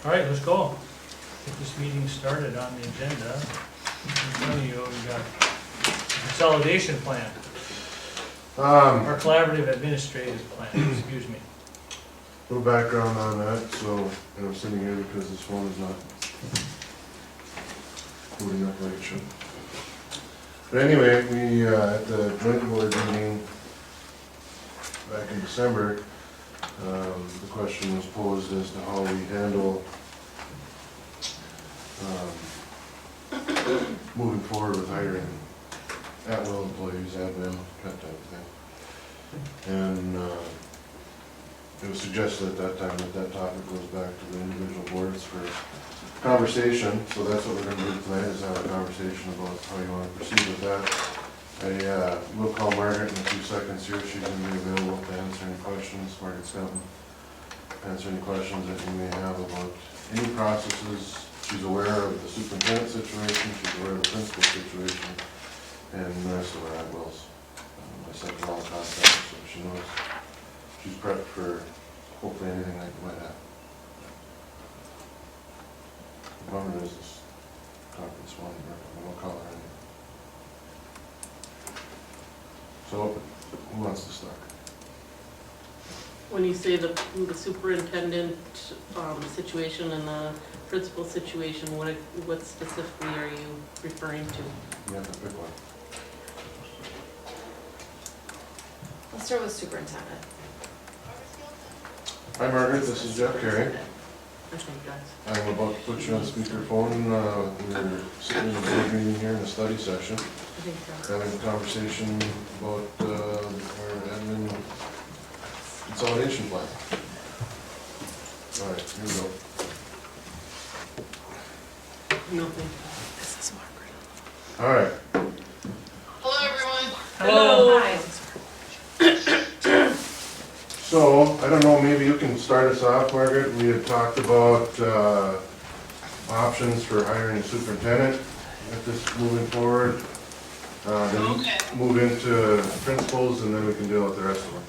All right, let's go. Get this meeting started on the agenda. In front of you, we got consolidation plan, or collaborative administrative plan, excuse me. Little background on that, so, and I'm sitting here because this one is not moving up like it should. But anyway, we, at the joint board meeting back in December, the question was posed as to how we handle moving forward with hiring at-will employees, admin, that type of thing. And it was suggested at that time that that topic goes back to the individual boards for conversation, so that's what we're gonna do tonight, is have a conversation about how you wanna proceed with that. I will call Margaret in a few seconds here, she's gonna be available to answer any questions. Margaret's gonna answer any questions that you may have about any processes. She's aware of the superintendent situation, she's aware of the principal situation, and the rest of our at-wills. I sent her all contacts, so she knows she's prepped for hopefully anything that you might have. The bummer is this conference one, I won't call her anything. So, who wants to start? When you say the superintendent situation and the principal situation, what specifically are you referring to? You have to pick one. Let's start with superintendent. Hi Margaret, this is Jeff Carey. I think that's, I'm about to put you on speakerphone. We're sitting in a board meeting here in a study session, I think that's. having a conversation about our admin consolidation plan. All right, here we go. No, thank This is Margaret. All right, Hello, everyone. Hello. Hi. so I don't know, maybe you can start us off, Margaret. We had talked about options for hiring a superintendent, get this moving forward. Then Okay. move into principals, and then we can deal with the rest of them.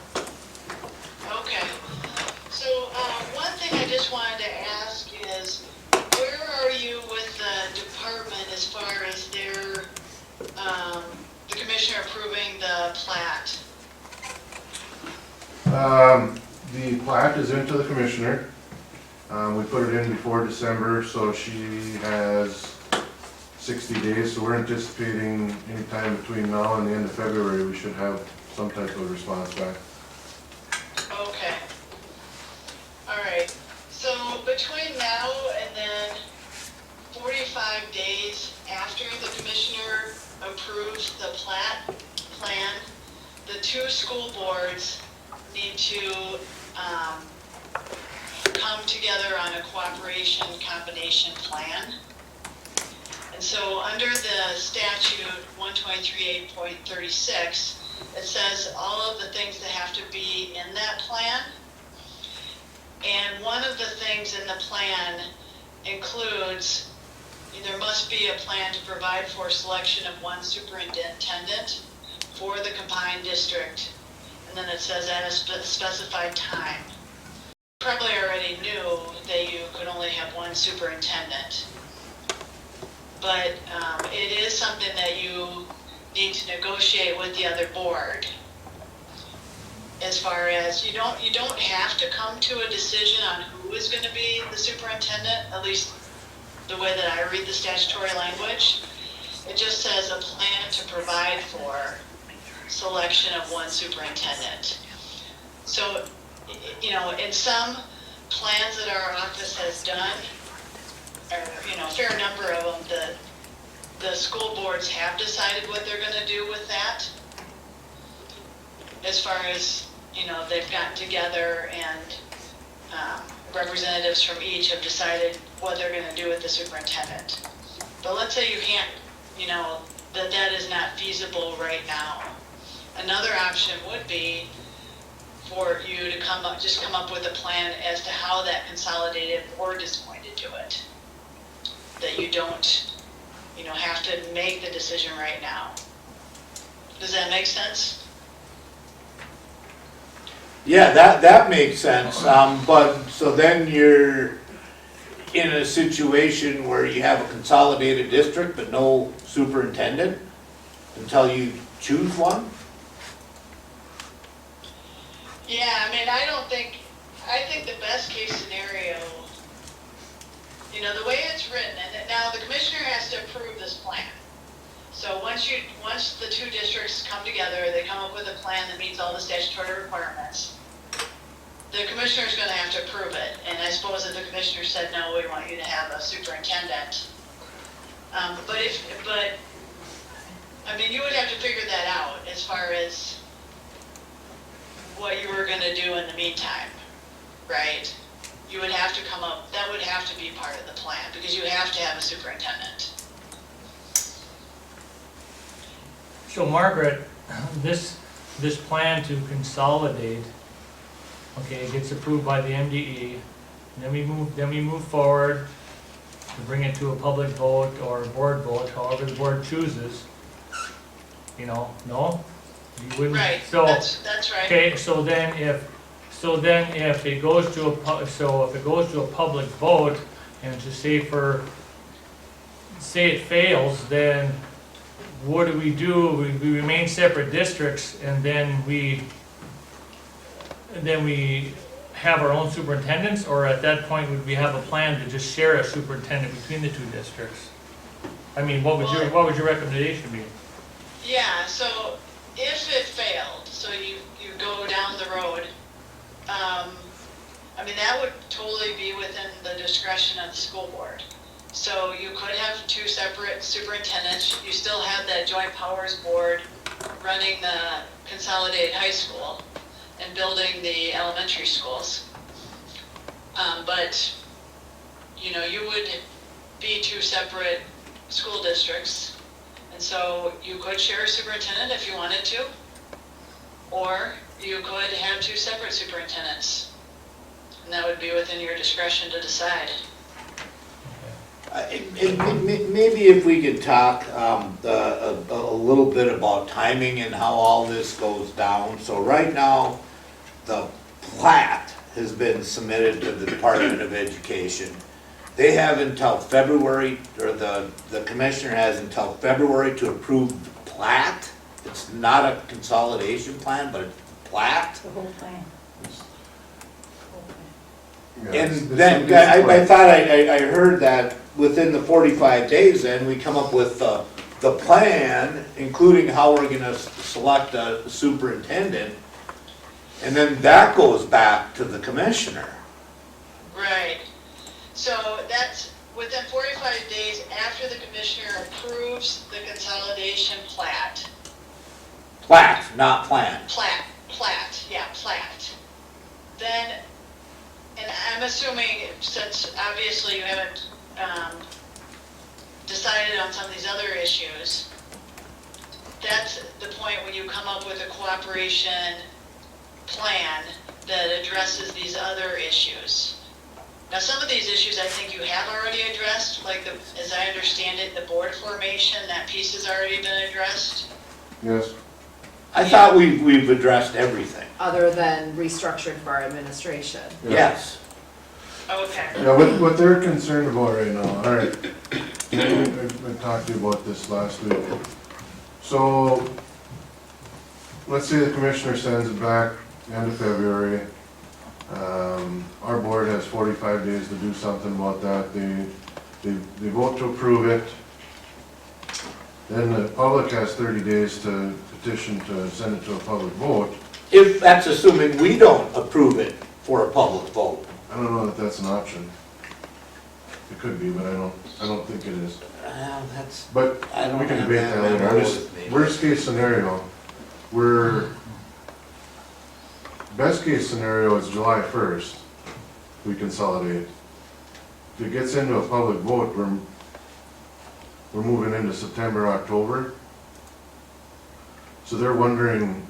Okay. So, one thing I just wanted to ask is, where are you with the department as far as their, the commissioner approving the plat? The plat is into the commissioner. We put it in before December, so she has 60 days, so we're anticipating anytime between now and the end of February, we should have some type of response back. Okay. All right. So between now and then 45 days after the commissioner approves the plan, the two school boards need to come together on a cooperation combination plan. And so under the statute 123.8.36, it says all of the things that have to be in that plan. And one of the things in the plan includes, there must be a plan to provide for selection of one superintendent for the combined district. And then it says at a specified time. You probably already knew that you could only have one superintendent. But it is something that you need to negotiate with the other board. As far as you don't have to come to a decision on who is going to be the superintendent, at least the way that I read the statutory language. It just says a plan to provide for selection of one superintendent. So, in some plans that our office has done, or a fair number of them, the school boards have decided what they're going to do with that. As far as, they've gotten together and representatives from each have decided what they're going to do with the superintendent. But let's say you can't, that is not feasible right now. Another option would be for you to come up with a plan as to how that consolidated board is going to do it. That you don't, have to make the decision right now. Does that make sense? Yeah, that makes sense, but, so then in a situation where you have a consolidated district but no superintendent until you choose one? Yeah, I mean, I think the best case scenario, you know, the way it's written, and now the commissioner has to approve this plan. So once the two districts come together, they come up with a plan that meets all the statutory requirements, the commissioner's gonna have to approve it. And I suppose if the commissioner said, no, we want you to have a superintendent. But, I mean, you would have to figure that out as far as what you were gonna do in the meantime, right? You would have to come up, that would have to be part of the plan, because you have to have a superintendent. So Margaret, this plan to consolidate, okay, gets approved by the MDE, and then we move forward to bring it to a public vote or a board vote, however the board chooses. You know, no? You wouldn't, Right, so, that's right. okay, so then if it goes to a public vote, and to say it fails, then what do? We remain separate districts, and then we have our own superintendents, or at that point, would we have a plan to just share a superintendent between the two districts? I mean, what would your recommendation be? Yeah, so if it failed, so you go down the road, I mean, that would totally be within the discretion of the school board. So you could have two separate superintendents. You still have that joint powers board running the consolidated high school and building the elementary schools. But, you know, you would be two separate school districts. And so you could share a superintendent if you wanted to, or you could have two separate superintendents. And that would be within your discretion to decide. Maybe if we could talk a little bit about timing and how all this goes down. So right now, the plat has been submitted to the Department of Education. They have until February, or the commissioner has until February to approve the plat. It's not a consolidation plan, but it's a plat. The whole plan. Yeah, And it's- then, it's I quite- thought I heard that within the 45 days, then we come up with the plan, including how we're gonna select a superintendent, and then that goes back to the commissioner. Right. So that's within 45 days after the commissioner approves the consolidation plat. Plat, not plan. Plat. Then, and I'm assuming, since obviously you haven't decided on some of these other issues, that's the point when you come up with a cooperation plan that addresses these other issues. Now, some of these issues I think you have already addressed, like as I understand it, the board formation, that piece has already been addressed. Yes, I thought we've addressed everything. Other than restructuring for our administration. yeah. Yes. Okay. Yeah, what they're concerned about right now, all right, I talked to you about this last week. So, let's say the commissioner sends it back end of February. Our board has 45 days to do something about that. They vote to approve it. Then the public has 30 days to petition to send it to a public vote. If that's assuming we don't approve it for a public vote. I don't know that that's an option. It could be, but I don't think it is. That's, But I don't we can have debate that that later. memo I'm just- with me. Worst case scenario, best case scenario is July 1st, we consolidate. If it gets into a public vote, we're moving into September, October. So they're wondering,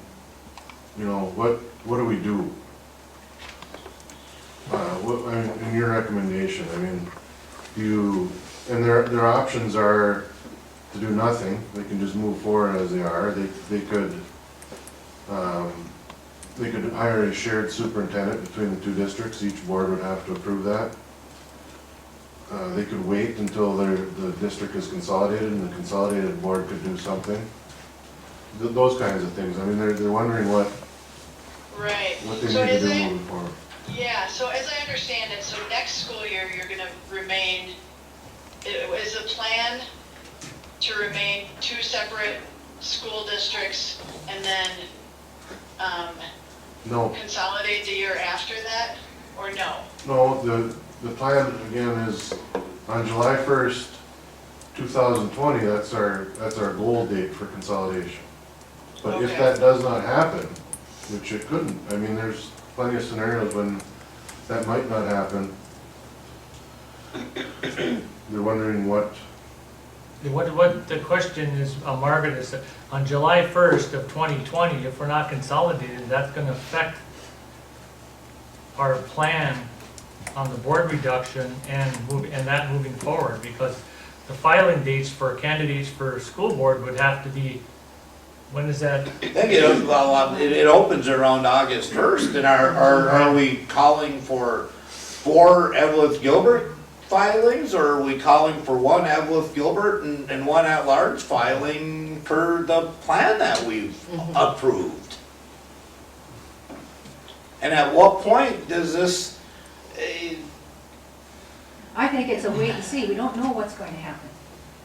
you know, what do we do? What, I mean, in your recommendation, I mean, and their options are to do nothing. They can just move forward as they are. They could hire a shared superintendent between the two districts. Each board would have to approve that. they could wait until the district is consolidated and the consolidated board could do something. Those kinds of things. I mean, they're wondering what Right. they So need to as do I, moving forward. yeah, so as I understand it, so next school year, you're gonna remain, is the plan to remain 2 separate school districts and then, No, consolidate the year after that, or no? no, the plan again is on July 1st, 2020, that's our goal date for consolidation. But if Okay. that does not happen, which it couldn't, I mean, there's plenty of scenarios when that might not happen. They're wondering what, What the question is, Margaret, is that on July 1st of 2020, if we're not consolidated, that's gonna affect our plan on the board reduction and that moving forward, because the filing dates for candidates for school board would have to be, when is that? I think it opens around August 1st, and are we calling for 4 Eveleth Gilbert filings, or are we calling for 1 Eveleth Gilbert and 1 at-large filing for the plan that we've approved? And at what point does this, I think it's a wait and see, we don't know what's going to happen,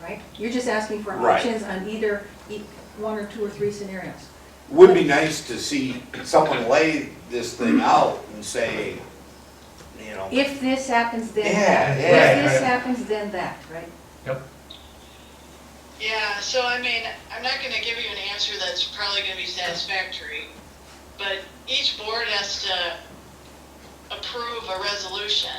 right? You're just asking for Right. options on either 1 or 2 or 3 scenarios. would be nice to see someone lay this thing out and say, you know. If this happens, then Yeah, that. yeah. If this happens, then that, right? Yeah, so I mean, I'm not gonna give you an answer that's probably gonna be satisfactory, but each board has to approve a resolution,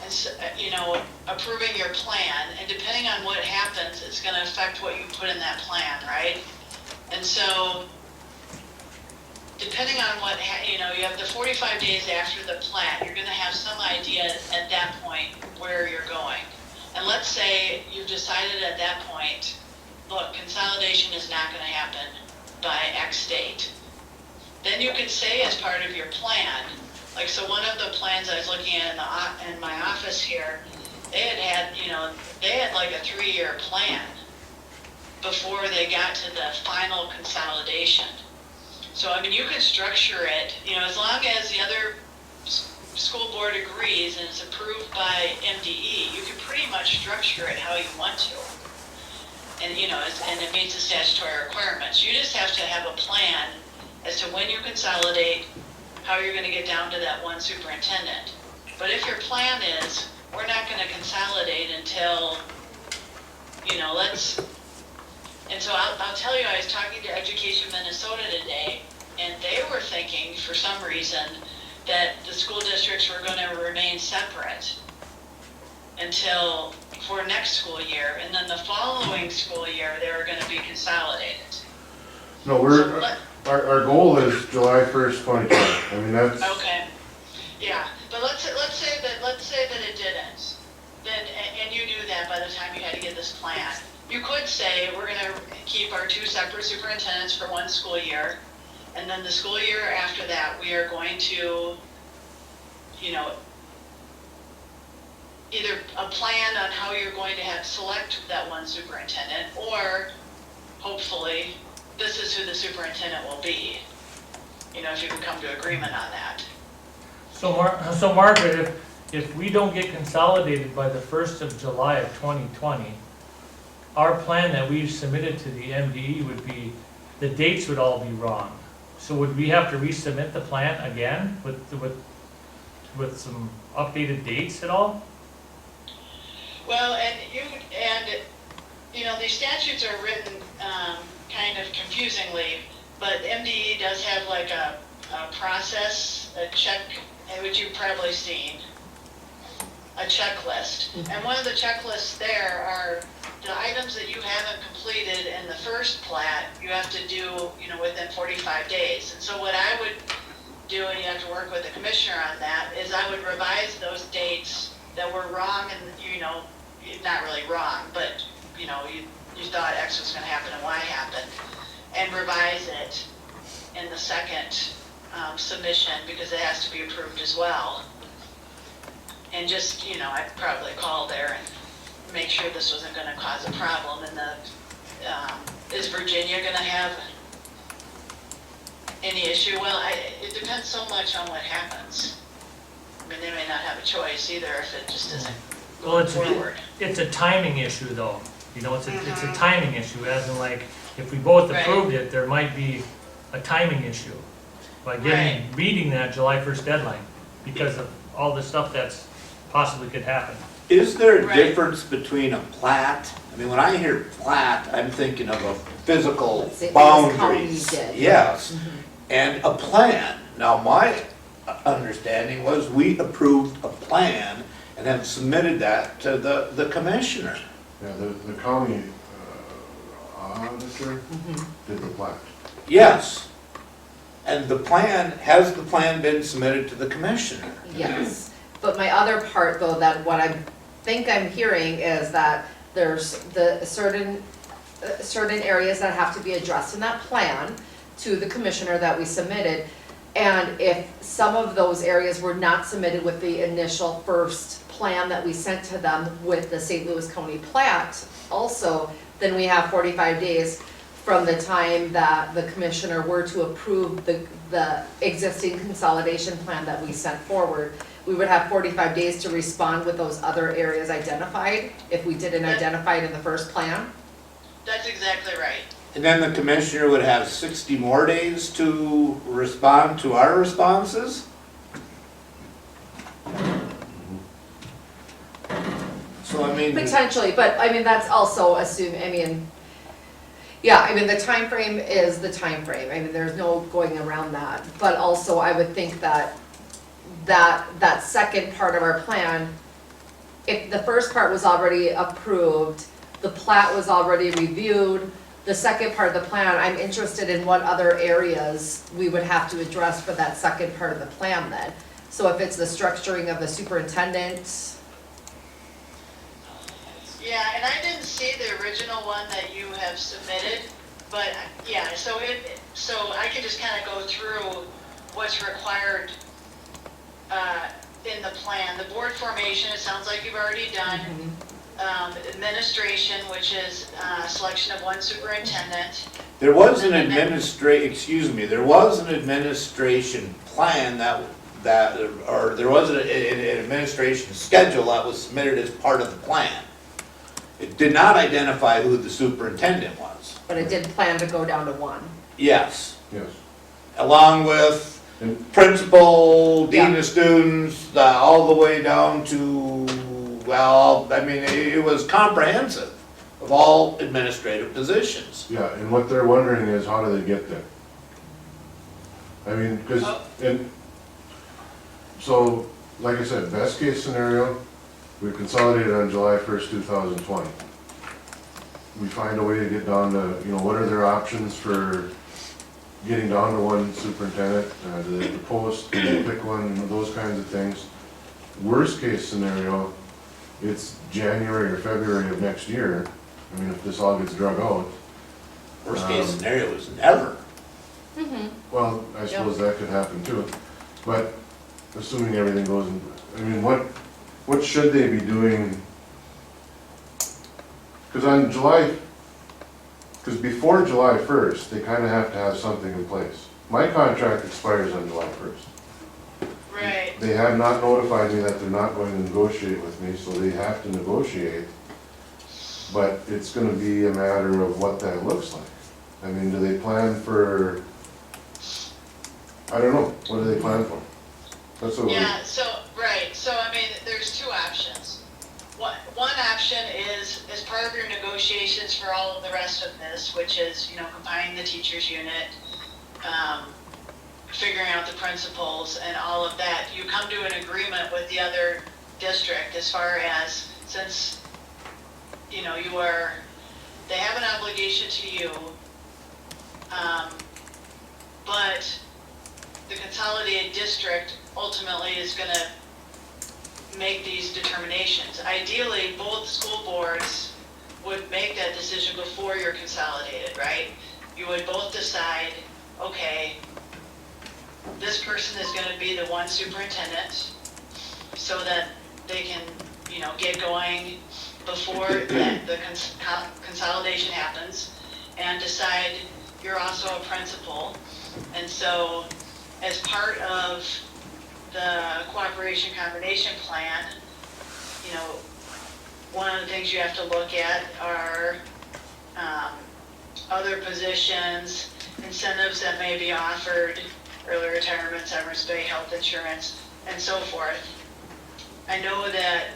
and, you know, approving your plan, and depending on what happens, it's gonna affect what you put in that plan, right? And so, depending on what, you know, you have the 45 days after the plan, you're gonna have some idea at that point where you're going. And let's say you've decided at that point, look, consolidation is not gonna happen by X date. Then you could say as part of your plan, like, so one of the plans I was looking at in my office here, they had, you know, they had like a 3-year plan before they got to the final consolidation. So, I mean, you can structure it, you know, as long as the other school board agrees and it's approved by MDE, you can pretty much structure it how you want to. And, you know, and it meets the statutory requirements. You just have to have a plan as to when you consolidate, how you're gonna get down to that 1 superintendent. But if your plan is, we're not gonna consolidate until, you know, and so I'll tell you, I was talking to Education Minnesota today, and they were thinking, for some reason, that the school districts were gonna remain separate until, for next school year, and then the following school year, they were gonna be consolidated. no, our goal is July 1st, 2020. I mean, that's, Okay, yeah, but let's say that it didn't, then, and you knew that by the time you had to get this plan. You could say, we're gonna keep our 2 separate superintendents for 1 school year, and then the school year after that, we are going to, you know, either a plan on how you're going to have select that 1 superintendent, or hopefully, this is who the superintendent will be. You know, if you can come to agreement on that. So Margaret, if we don't get consolidated by the 1st of July of 2020, our plan that we've submitted to the MDE would be, the dates would all be wrong. So would we have to resubmit the plan again with some updated dates at all? Well, and you know, these statutes are written kind of confusingly, but MDE does have like a process, a check, which you've probably seen, a checklist. And one of the checklists there are the items that you haven't completed in the first plat, you have to do, you know, within 45 days. And so what I would do, and you have to work with the commissioner on that, is I would revise those dates that were wrong, and, you know, not really wrong, but, you know, you thought X was gonna happen and Y happened, and revise it in the second submission, because it has to be approved as well. and just, you know, I'd probably call there and make sure this wasn't gonna cause a problem. And is Virginia gonna have any issue? Well, it depends so much on what happens. I mean, they may not have a choice either if it just isn't Well, going forward. it's a timing issue though, you know, it's a timing issue, as in like, if we both Right. approved it, there might be a timing issue by reading that July 1st deadline, because of all the stuff that's possibly could happen. Is there a Right. difference between a plat? I mean, when I hear plat, I'm thinking of a physical Let's say Lewis County boundaries. did. Yes, and a plan. Now, my understanding was we approved a plan and then submitted that to the commissioner. Yeah, the county auditor did the plat. Yes. And has the plan been submitted to the commissioner? Yes, but my other part though, that what I think I'm hearing is that there's the certain areas that have to be addressed in that plan to the commissioner that we submitted. And if some of those areas were not submitted with the initial first plan that we sent to them with the St. Louis County plat also, then we have 45 days from the time that the commissioner were to approve the existing consolidation plan that we sent forward. We would have 45 days to respond with those other areas identified, if we didn't identify it in the first plan. That's exactly right. And then the commissioner would have 60 more days to respond to our responses? So I mean, Potentially, but I mean, that's also the time frame is the time frame. I mean, there's no going around that. But also, I would think that second part of our plan, if the first part was already approved, the plat was already reviewed, the second part of the plan, I'm interested in what other areas we would have to address for that second part of the plan then. So if it's the structuring of the superintendent. Yeah, and I didn't see the original one that you have submitted, but yeah, so I can just kind of go through what's required in the plan. The board formation, it sounds like you've already done. Administration, which is selection of one superintendent. there was an administration plan or there was an administration schedule that was submitted as part of the plan. It did not identify who the superintendent was. But it did plan to go down to one. Yes, Yes. along with And principal, dean Yeah. of students, all the way down to, well, I mean, it was comprehensive of all administrative positions. yeah, and what they're wondering is how do they get there? I mean, so, like I said, best case scenario, we consolidated on July 1st, 2020. We find a way to get down to, you know, what are their options for getting down to one superintendent? Do they post, do they pick one, those kinds of things. Worst case scenario, it's January or February of next year. I mean, if this all gets drug out. Worst case scenario is never. Well, I suppose that could happen too, but assuming everything goes in, I mean, what should they be doing? Because before July 1st, they kind of have to have something in place. My contract expires on July 1st. Right. They have not notified me that they're not going to negotiate with me, so they have to negotiate. But it's gonna be a matter of what that looks like. I mean, do they plan for, I don't know, what do they plan for? That's what Yeah, right, so I mean, there's two options. One option is, as part of your negotiations for all of the rest of this, which is, you know, combining the teachers unit, figuring out the principals and all of that, you come to an agreement with the other district as far as, since, you know, they have an obligation to you, but the consolidated district ultimately is gonna make these determinations. Ideally, both school boards would make that decision before you're consolidated, right? You would both decide, okay, this person is gonna be the one superintendent, so that they can, get going before the consolidation happens, and decide you're also a principal. And so, as part of the cooperation combination plan, one of the things you have to look at are other positions, incentives that may be offered, early retirement, severance pay, health insurance, and so forth. I know that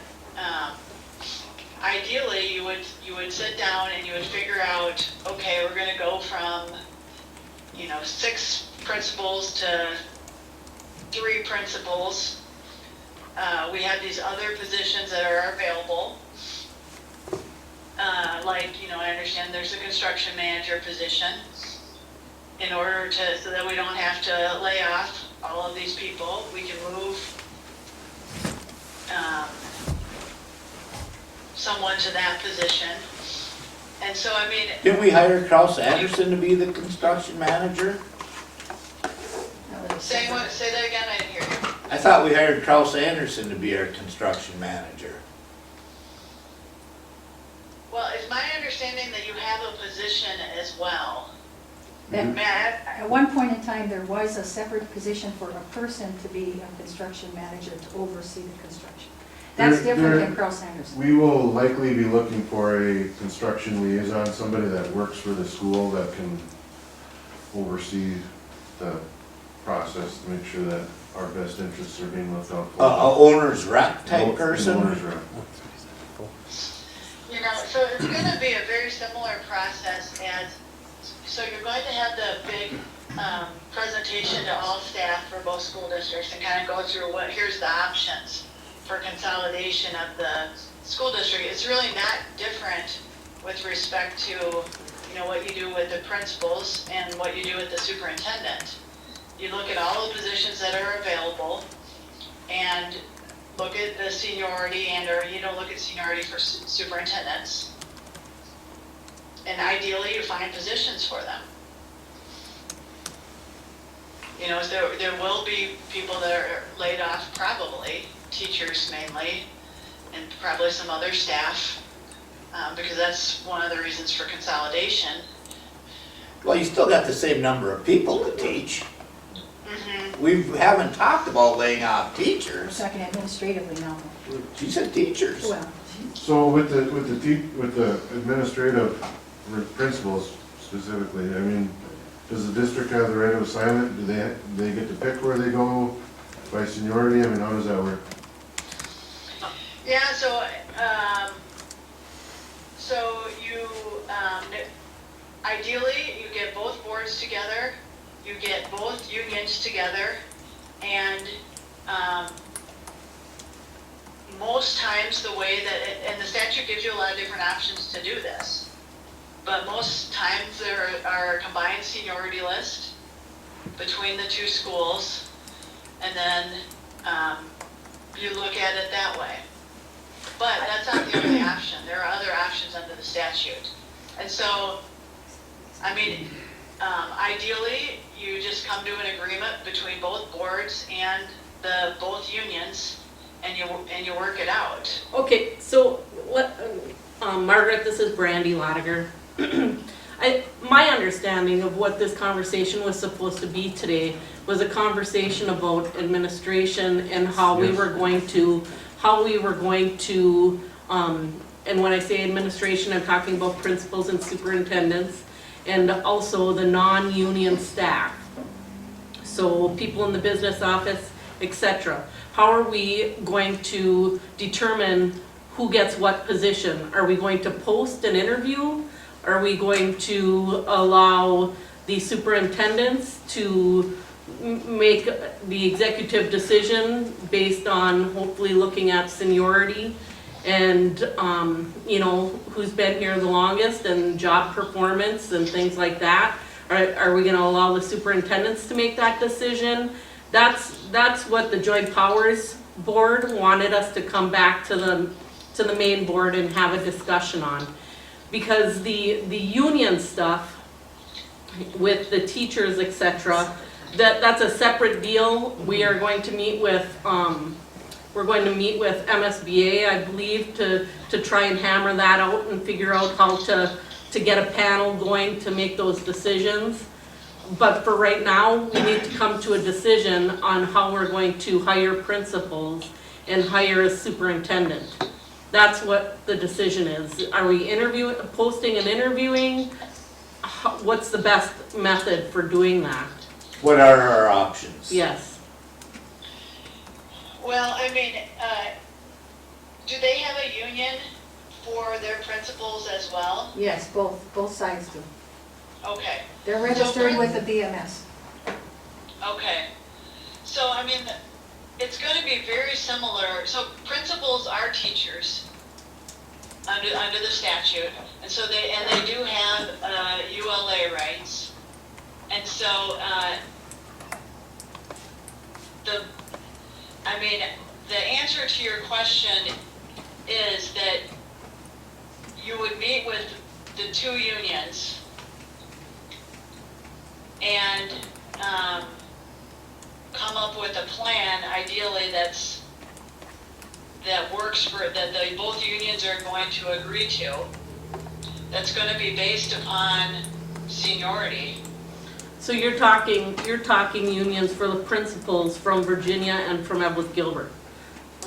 ideally you would sit down and you would figure out, okay, we're going to go from 6 principals to 3 principals. We have these other positions that are available. I understand there's a construction manager position. In order so that we don't have to lay off all of these people, we can move someone to that position. And so, Didn't we hire Kraus Anderson to be the construction manager? say that again, I didn't hear you. I thought we hired Kraus Anderson to be our construction manager. Well, it's my understanding that you have a position as well. That- Matt, At one point in time, there was a separate position for a person to be a construction manager to oversee the construction. That's different than Carl Sanderson. We will likely be looking for a construction liaison, somebody that works for the school that can oversee the process to make sure that our best interests are being looked out for. A owner's rep type person? Owner's rep. so it's going to be a very similar process as, so you're going to have the big presentation to all staff for both school districts and kind of go through here's the options for consolidation of the school district. It's really not different with respect to, what you do with the principals and what you do with the superintendent. You look at all the positions that are available and look at the seniority or look at seniority for superintendents. And ideally you find positions for them. There will be people that are laid off, probably, teachers mainly, and probably some other staff, because that's one of the reasons for consolidation. Well, you still got the same number of people to teach. Mm-hmm. We haven't talked about laying off We're teachers. talking administratively now. She said teachers. Well, So with the administrative principals specifically, does the district have the right of assignment? Do they get to pick where they go by seniority? How does that work? Yeah, so you, ideally, you get both boards together, you get both unions together, and most times the way that, and the statute gives you a lot of different options to do this, but most times there are a combined seniority list between the two schools, and then you look at it that way. But that's not the only option. There are other options under the statute. And so, ideally, you just come to an agreement between both boards and both unions, and you work it out. Okay, so Margaret, this is Brandy Lodiger. My understanding of what this conversation was supposed to be today was a conversation about administration and how we were going to, and when I say administration, I'm talking about principals and superintendents, and also the non-union staff. So people in the business office, etc. How are we going to determine who gets what position? Are we going to post an interview? Are we going to allow the superintendents to make the executive decision based on hopefully looking at seniority and, who's been here the longest and job performance and things like that? Are we gonna allow the superintendents to make that decision? That's what the Joint Powers Board wanted us to come back to the main board and have a discussion on. Because the union stuff with the teachers, etc., that's a separate deal. We are going to meet with We're going to meet with MSBA, I believe, to try and hammer that out and figure out how to get a panel going to make those decisions. But for right now, we need to come to a decision on how we're going to hire principals and hire a superintendent. That's what the decision is. Are we posting and interviewing? What's the best method for doing that? What are our options? Yes. Well, I mean, do they have a union for their principals as well? Yes, both sides do. Okay, They're registered with the BMS. okay. So, I mean, it's gonna be very similar, so principals are teachers under the statute, and so they do have, ULA rights. And so, the answer to your question is that you would meet with the two unions and, come up with a plan, ideally that works that both unions are going to agree to, that's gonna be based upon seniority. So you're talking unions for the principals from Virginia and from Eveleth Gilbert.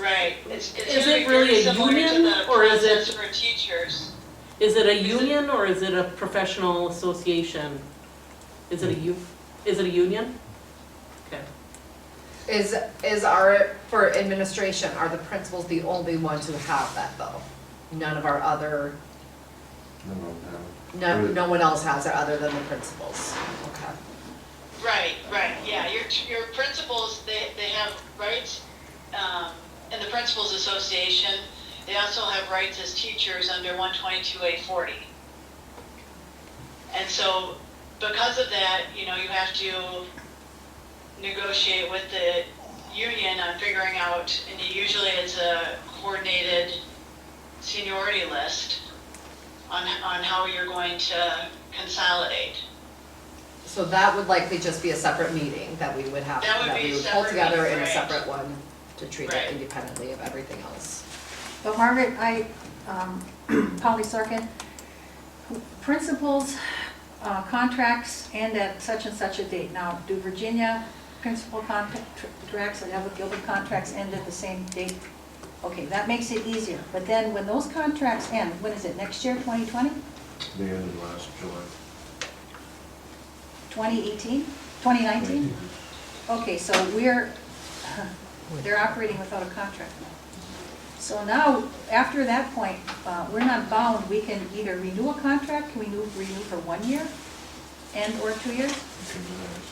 Right. It's Is gonna it be really very a similar to union, the or is it- process for teachers. Is it a union or is it a professional association? Is it a union? Okay. For administration, are the principals the only ones who have that though? None of our other, no one else has it other than the principals? Okay. Right, yeah, your principals, they have rights, in the Principals Association. They also have rights as teachers under 122A40. And so, because of that, you have to negotiate with the union on figuring out, and usually it's a coordinated seniority list on how you're going to consolidate. So that would likely just be a separate meeting that we would have, That would that be we a would pull separate together meeting, in a right. separate one to treat it Right. independently of everything else. But Margaret, Polly Sorkin, principals, contracts end at such and such a date. Now, do Virginia principal contracts and Eveleth Gilbert contracts end at the same date? Okay, that makes it easier. But then when those contracts end, when is it, next year, 2020? They ended last July. 2018? 2019? Okay, so they're operating without a contract now. So now, after that point, we're not bound, we can either renew a contract, can we renew for 1 year or 2 years?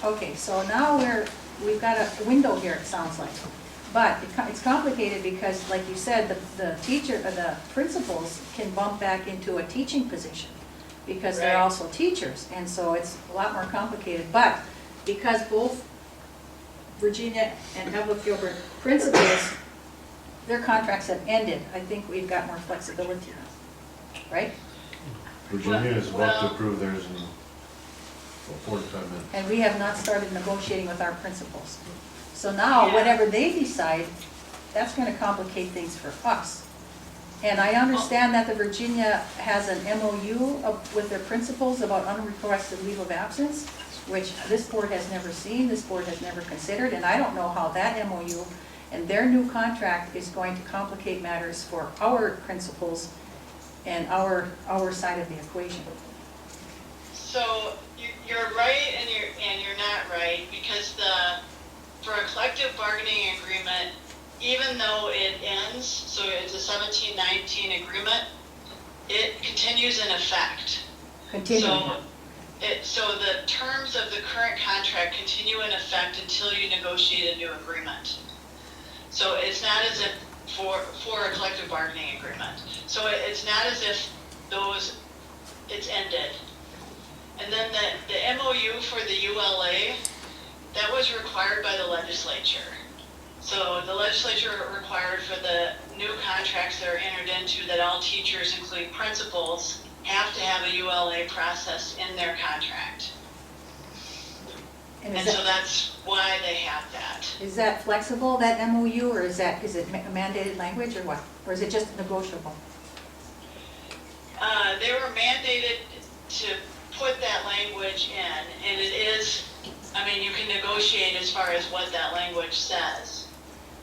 Okay, so now we've got a window here, it sounds like. But it's complicated because, like you said, the principals can bump back into a teaching position because they're Right. also teachers, and so it's a lot more complicated. But because both Virginia and Eveleth Gilbert principals, their contracts have ended, I think we've got more flexibility now, right? Virginia is about to Well- approve theirs in 45 minutes. And we have not started negotiating with our principals. So now, Yeah. whatever they decide, that's gonna complicate things for us. And I understand that the Virginia has an MOU with their principals about unrequested leave of absence, which this board has never seen, this board has never considered, and I don't know how that MOU and their new contract is going to complicate matters for our principals and our side of the equation. So you're right and you're not right, because for a collective bargaining agreement, even though it ends, so it's a 17-19 agreement, it continues in effect. Continuing. So the terms of the current contract continue in effect until you negotiate a new agreement. So it's not as if for a collective bargaining agreement. So it's not as if it's ended. And then the MOU for the ULA, that was required by the legislature. So the legislature required for the new contracts that are entered into that all teachers, including principals, have to have a ULA process in their contract. And And so that's why they have that. is that flexible, that MOU, or is it mandated language or what? Or is it just negotiable? They were mandated to put that language in, and it is, I mean, you can negotiate as far as what that language says.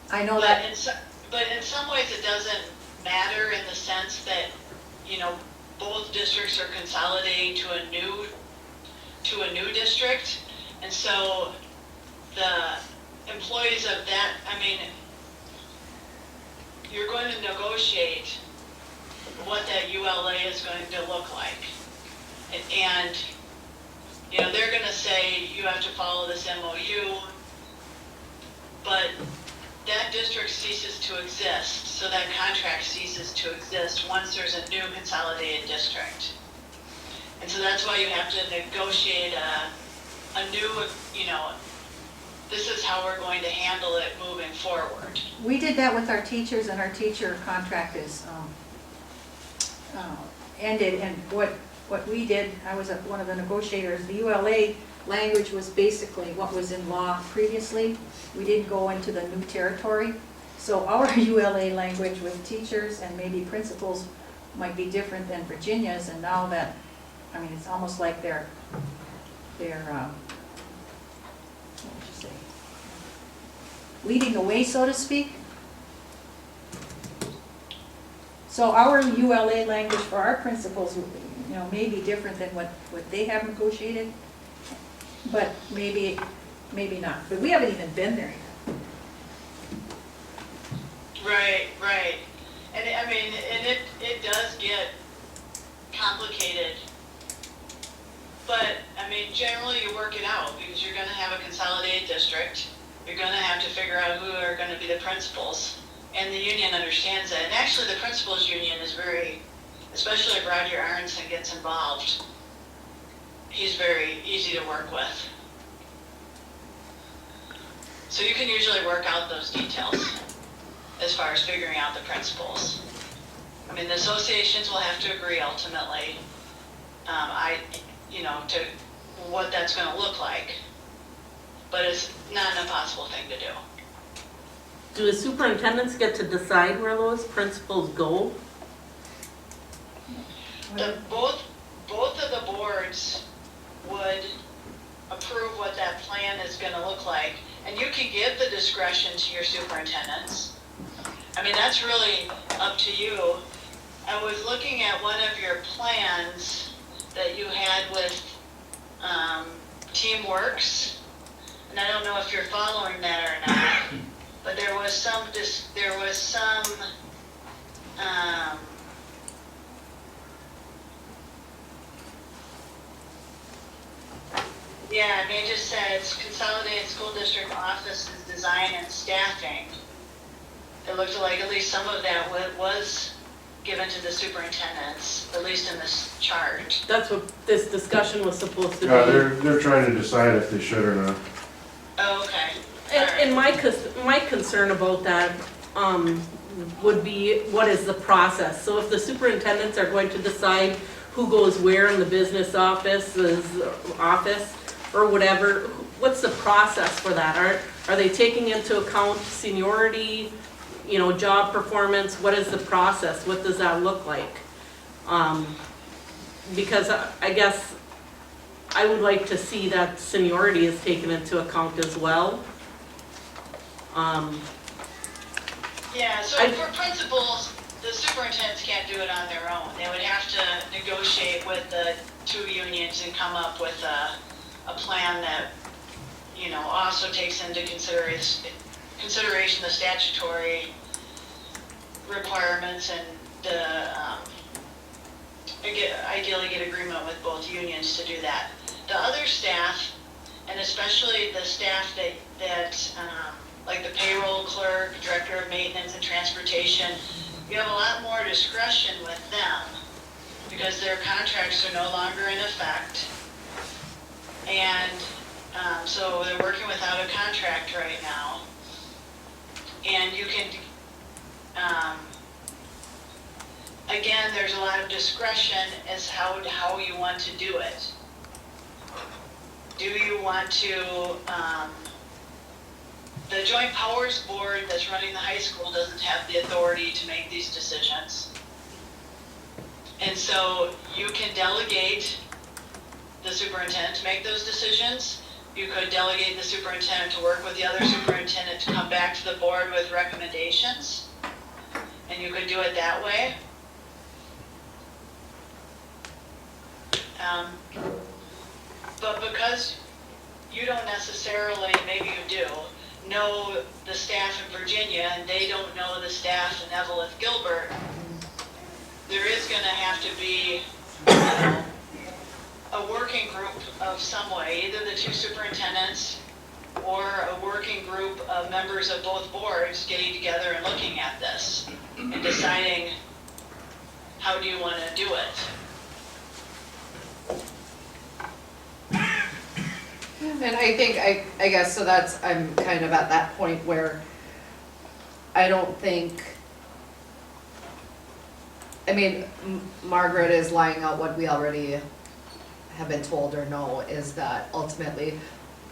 I know But that, but in some ways, it doesn't matter in the sense that, you know, both districts are consolidating to a new district. And so the employees of that, I mean, you're going to negotiate what that ULA is going to look like. And you know, they're gonna say you have to follow this MOU, but that district ceases to exist, so that contract ceases to exist once there's a new consolidated district. And so that's why you have to negotiate a new, you know, this is how we're going to handle it moving forward. we did that with our teachers, and our teacher contract is ended, and what we did, I was one of the negotiators, the ULA language was basically what was in law previously. We didn't go into the new territory. So our ULA language with teachers and maybe principals might be different than Virginia's, and now that, I mean, it's almost like they're what would you say? Leading the way, so to speak. So our ULA language for our principals, you know, may be different than what they have negotiated, but maybe not. But we haven't even been there yet. Right. And I mean, and it does get complicated. But, I mean, generally you work it out because you're gonna have a consolidated district. You're gonna have to figure out who are gonna be the principals. And the union understands that. And actually the principals union is very, especially if Roger Aronson gets involved, he's very easy to work with. So you can usually work out those details as far as figuring out the principles. I mean, the associations will have to agree ultimately, to what that's gonna look like. But it's not an impossible thing to do. Do the superintendents get to decide where those principals go? Both of the boards would approve what that plan is gonna look like, and you can give the discretion to your superintendents. I mean, that's really up to you. I was looking at one of your plans that you had with Teamworks, and I don't know if you're following that or not, but there was some yeah, I mean, it just says consolidated school district offices design and staffing. It looked like at least some of that was given to the superintendents, at least in this chart. That's what this discussion was supposed to be. Yeah, they're trying to decide if they should or not. Oh, okay. And my concern about that would be, what is the process? So if the superintendents are going to decide who goes where in the business office or whatever, what's the process for that? Are they taking into account seniority, you know, job performance? What is the process? What does that look like? Because I guess I would like to see that seniority is taken into account as well. Yeah, so for principals, the superintendents can't do it on their own. They would have to negotiate with the two unions and come up with a plan that, you know, also takes into consideration the statutory requirements and ideally get agreement with both unions to do that. The other staff, and especially the staff that like the payroll clerk, director of maintenance and transportation, you have a lot more discretion with them because their contracts are no longer in effect. And so they're working without a contract right now. And you can, again, there's a lot of discretion as how you want to do it. do you want to, the Joint Powers Board that's running the high school doesn't have the authority to make these decisions. And so you can delegate the superintendent to make those decisions. You could delegate the superintendent to work with the other superintendent to come back to the board with recommendations. And you could do it that way. But because you don't necessarily, maybe you do, know the staff in Virginia and they don't know the staff in Eveleth, Gilbert, there is gonna have to be, you know, a working group of some way, either the two superintendents or a working group of members of both boards getting together and looking at this and deciding how do you want to do it. And I think, I guess, so that's, I'm kind of at that point where I don't think, I mean, Margaret is laying out what we already have been told or know, is that ultimately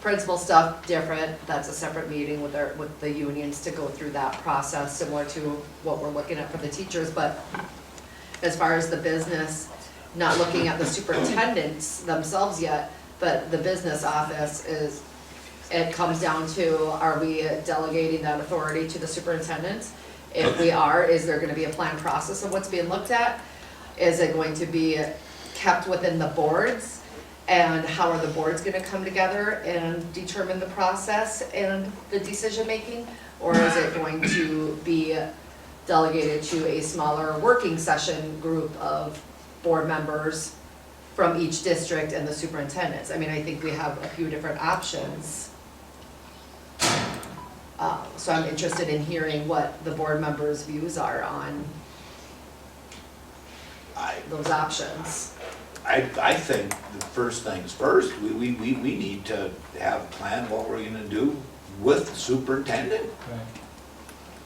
principal stuff different, that's a separate meeting with the unions to go through that process, similar to what we're looking at for the teachers. But as far as the business, not looking at the superintendents themselves yet, but the business office is, it comes down to, are we delegating that authority to the superintendents? If we are, is there gonna be a planned process of what's being looked at? Is it going to be kept within the boards? And how are the boards gonna come together and determine the process and the decision-making? Or is it going to be delegated to a smaller working session group of board members from each district and the superintendents? I mean, I think we have a few different options. So I'm interested in hearing what the board members' views are on those options. I think the first things first, we need to have a plan what we're gonna do with the superintendent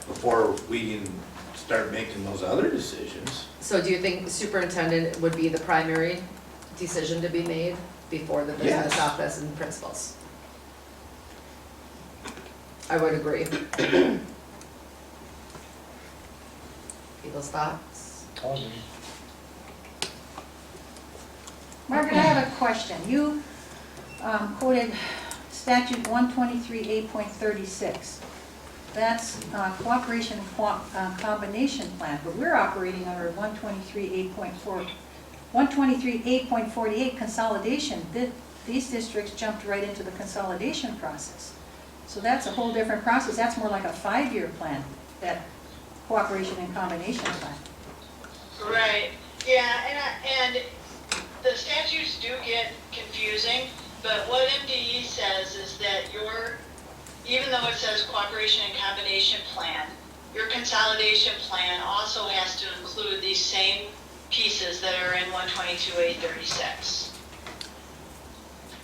before we can start making those other decisions. So do you think the superintendent would be the primary decision to be made before the business Yes. office and principals? I would agree. People's thoughts? Margaret, I have a question. You quoted statute 123A.36. That's cooperation and combination plan, but we're operating under 123A.48 consolidation. These districts jumped right into the consolidation process. So that's a whole different process. That's more like a 5-year plan, that cooperation and combination plan. Right, yeah, and the statutes do get confusing, but what MDE says is that even though it says cooperation and combination plan, your consolidation plan also has to include these same pieces that are in 122A36.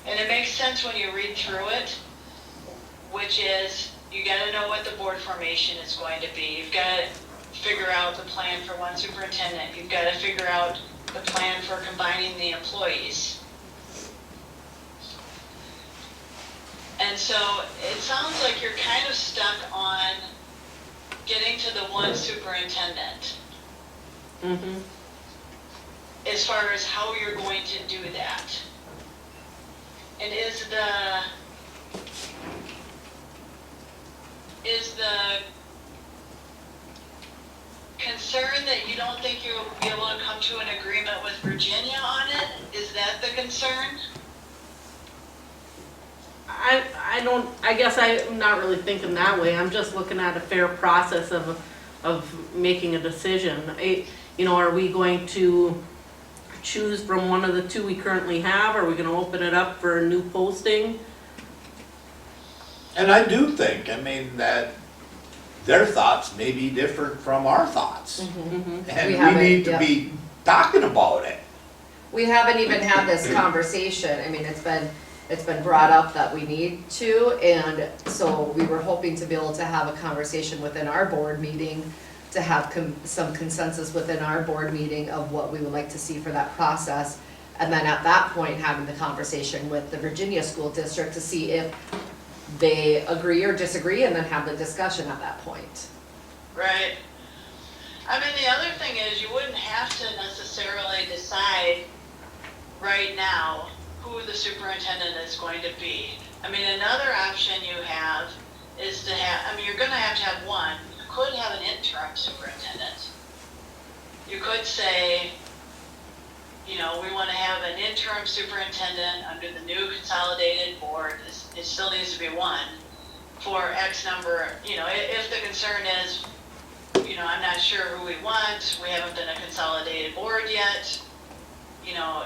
And it makes sense when you read through it, which is, you gotta know what the board formation is going to be. You've gotta figure out the plan for one superintendent. You've gotta figure out the plan for combining the employees. And so it sounds like you're kind of stuck on getting to the one superintendent. Mm-hmm. As far as how you're going to do that. And is the concern that you don't think you'll be able to come to an agreement with Virginia on it? Is that the concern? I guess I'm not really thinking that way. I'm just looking at a fair process of making a decision. Are we going to choose from one of the two we currently have? Are we gonna open it up for a new posting? And I do think, that their thoughts may be different from our thoughts. Mm-hmm. And We we haven't, need to yeah. be talking about it. We haven't even had this conversation. I mean, it's been brought up that we need to, and so we were hoping to be able to have a conversation within our board meeting, to have some consensus within our board meeting of what we would like to see for that process, And then at that point, having the conversation with the Virginia School District to see if they agree or disagree, and then have the discussion at that point. Right. I mean, the other thing is you wouldn't have to necessarily decide right now who the superintendent is going to be. I mean, another option you have is to have, I mean, you're gonna have to have one. You could have an interim superintendent. You could say, you know, we wanna have an interim superintendent under the new consolidated board. It still needs to be one for X number, you know, if the concern is, you know, I'm not sure who we want, we haven't been a consolidated board yet, you know,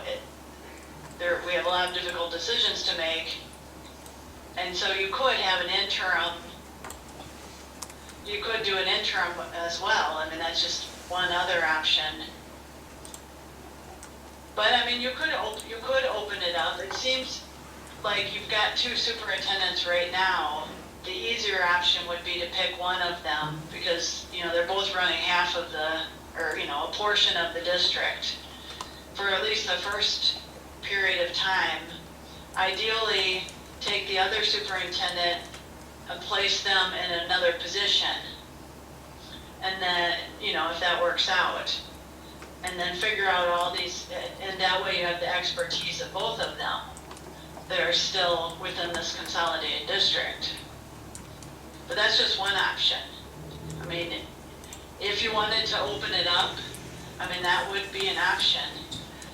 we have a lot of difficult decisions to make. And so you could have an interim, you could do an interim as well. I mean, that's just one other option. But I mean, you could open it up. It seems like you've got two superintendents right now. The easier option would be to pick one of them because, you know, they're both running half of or, you know, a portion of the district for at least the first period of time. Ideally, take the other superintendent and place them in another position. And then, you know, if that works out. And then figure out all these, and that way you have the expertise of both of them that are still within this consolidated district. But that's just one option. I mean, if you wanted to open it up, I mean, that would be an option.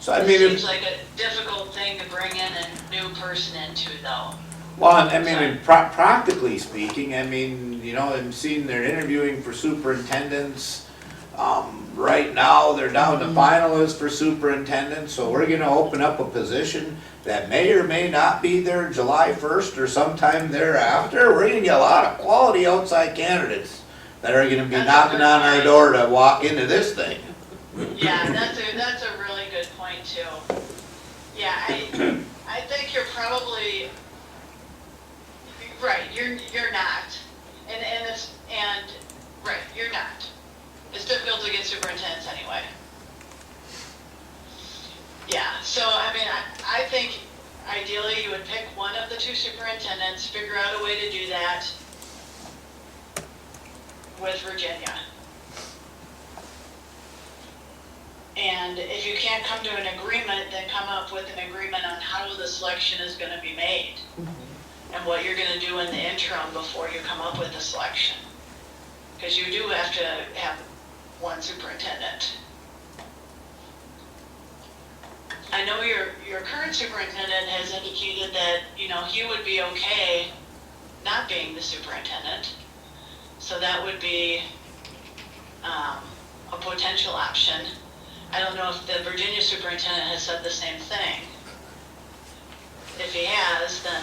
So I It mean, seems like a difficult thing to bring in a new person into though. well, I mean, practically speaking, I mean, you know, I'm seeing they're interviewing for superintendents. Right now, they're down to finalists for superintendent, so we're gonna open up a position that may or may not be there July 1st or sometime thereafter. We're gonna get a lot of quality outside candidates that are gonna be That's a knocking good on our point. door to walk into this thing. Yeah, that's a really good point too. Yeah, I think you're probably right. You're not, and right, you're not. It's difficult to get superintendents anyway. Yeah, so I mean, I think ideally you would pick one of the two superintendents, figure out a way to do that with Virginia. And if you can't come to an agreement, then come up with an agreement on how the selection is gonna be made. And what you're gonna do in the interim before you come up with a selection. Because you do have to have one superintendent. I know your current superintendent has indicated that, you know, he would be okay not being the superintendent. So that would be a potential option. I don't know if the Virginia superintendent has said the same thing. If he has, then,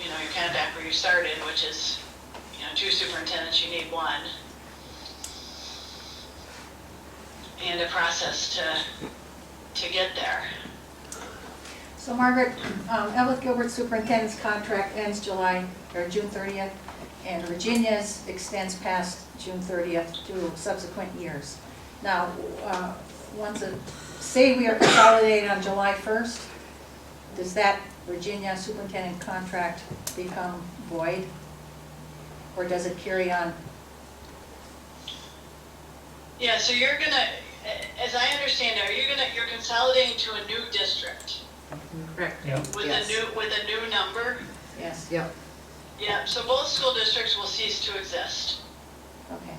you know, you're kind of back where you started, which is, you know, two superintendents, you need one. And a process to get there. So Margaret, Eveleth Gilbert superintendent's contract ends June 30th, and Virginia's extends past June 30th to subsequent years. Now, say we are consolidated on July 1st, does that Virginia superintendent contract become void? Or does it carry on? Yeah, so you're gonna, as I understand it, you're consolidating to a new district Correct. Yeah. with Yes. a new number. Yes, Yep. Yeah, so both school districts will cease to exist. okay.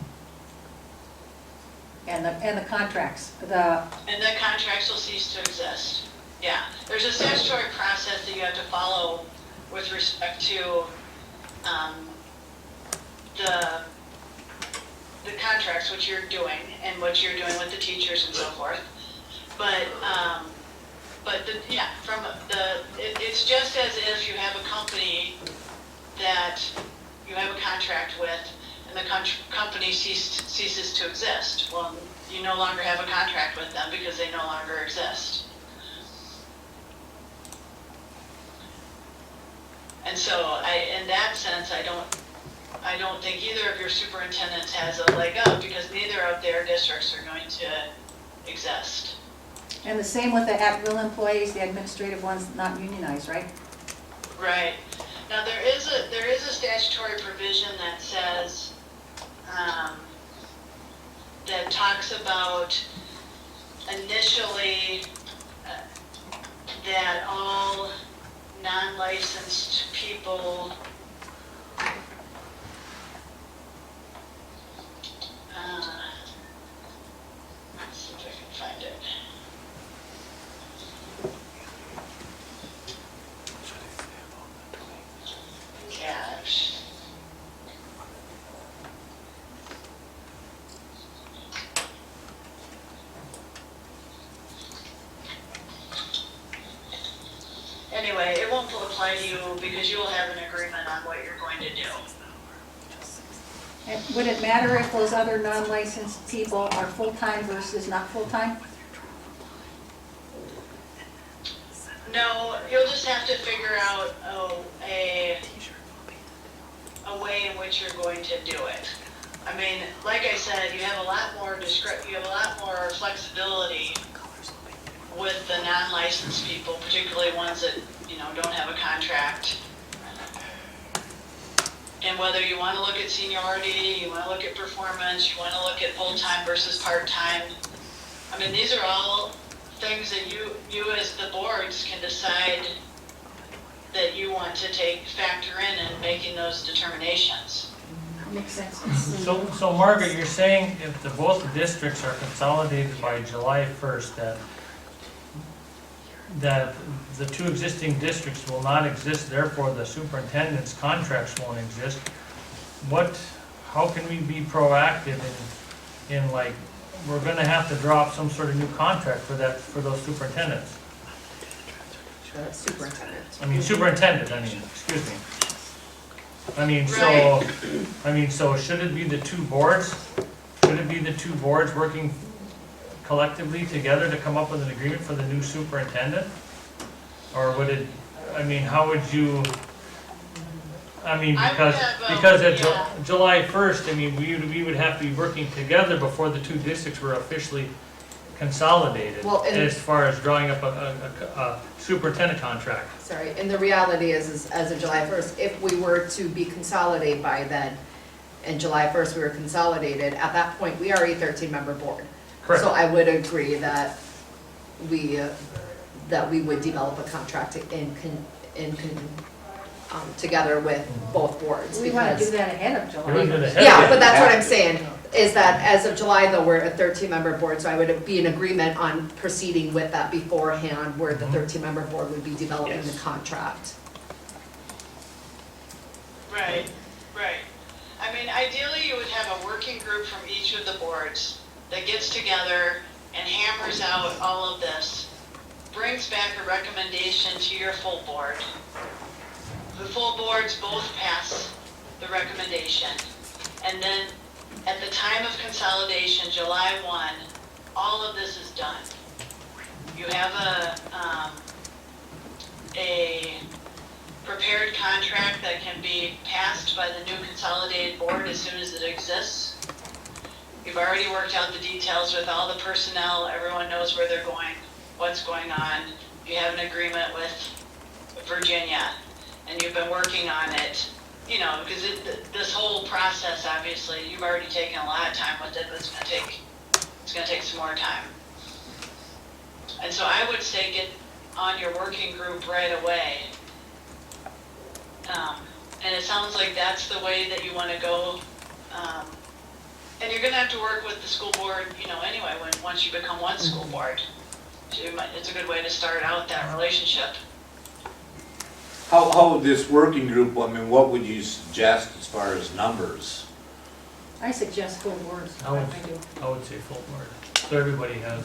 And the contracts, And the contracts will cease to exist. Yeah, there's a statutory process that you have to follow with respect to the contracts, which you're doing, and what you're doing with the teachers and so forth. But it's just as if you have a company that you have a contract with, and the company ceases to exist. Well, you no longer have a contract with them because they no longer exist. And so in that sense, I don't think either of your superintendents has a leg up because neither of their districts are going to exist. And the same with the at-will employees, the administrative ones not unionized, right? Right. Now, there is a statutory provision that says, that talks about initially that all non-licensed people let's see if I can find it. Gosh. Anyway, it won't apply to you because you will have an agreement on what you're going to do. And would it matter if those other non-licensed people are full-time versus not full-time? No, you'll just have to figure out a way in which you're going to do it. I mean, like I said, you have a lot more flexibility with the non-licensed people, particularly ones that, don't have a contract. And whether you want to look at seniority, you want to look at performance, you want to look at full-time versus part-time. I mean, these are all things that you as the boards can decide that you want to factor in making those determinations. Makes sense. So Margaret, you're saying if both districts are consolidated by July 1st, that the two existing districts will not exist, therefore the superintendent's contracts won't exist. How can we be proactive in like, we're gonna have to draw up some sort of new contract for those superintendents? Superintendent, excuse me. So should it be the two boards? Should it be the two boards working collectively together to come up with an agreement for the new superintendent? Or would it, how would you, because at July 1st, we would have to be working together before the two districts were officially consolidated, Well, and- as far as drawing up a superintendent contract. Sorry, and the reality is as of July 1st, if we were to be consolidated by then, and July 1st we were consolidated, at that point, we are a 13-member board. Correct. So I would agree that we would develop a contract together with both boards. We want to because- do that ahead of We would do July. the head- Yeah, but that's what I'm saying, is that as of July though, we're a 13-member board, so I would be in agreement on proceeding with that beforehand, where the 13-member board would be developing the Yes. contract. Right. Ideally, you would have a working group from each of the boards that gets together and hammers out all of this, brings back a recommendation to your full board. The full boards both pass the recommendation. And then at the time of consolidation, July 1, all of this is done. You have a prepared contract that can be passed by the new consolidated board as soon as it exists. You've already worked out the details with all the personnel, everyone knows where they're going, what's going on. You have an agreement with Virginia, and you've been working on it, because this whole process, obviously, you've already taken a lot of time with it, but it's gonna take some more time. And so I would say get on your working group right away. And it sounds like that's the way that you want to go. And you're going to have to work with the school board, anyway, once you become one school board. So it's a good way to start out that relationship. How would this working group, what would you suggest as far as numbers? I suggest full boards. I would say full board, so everybody has,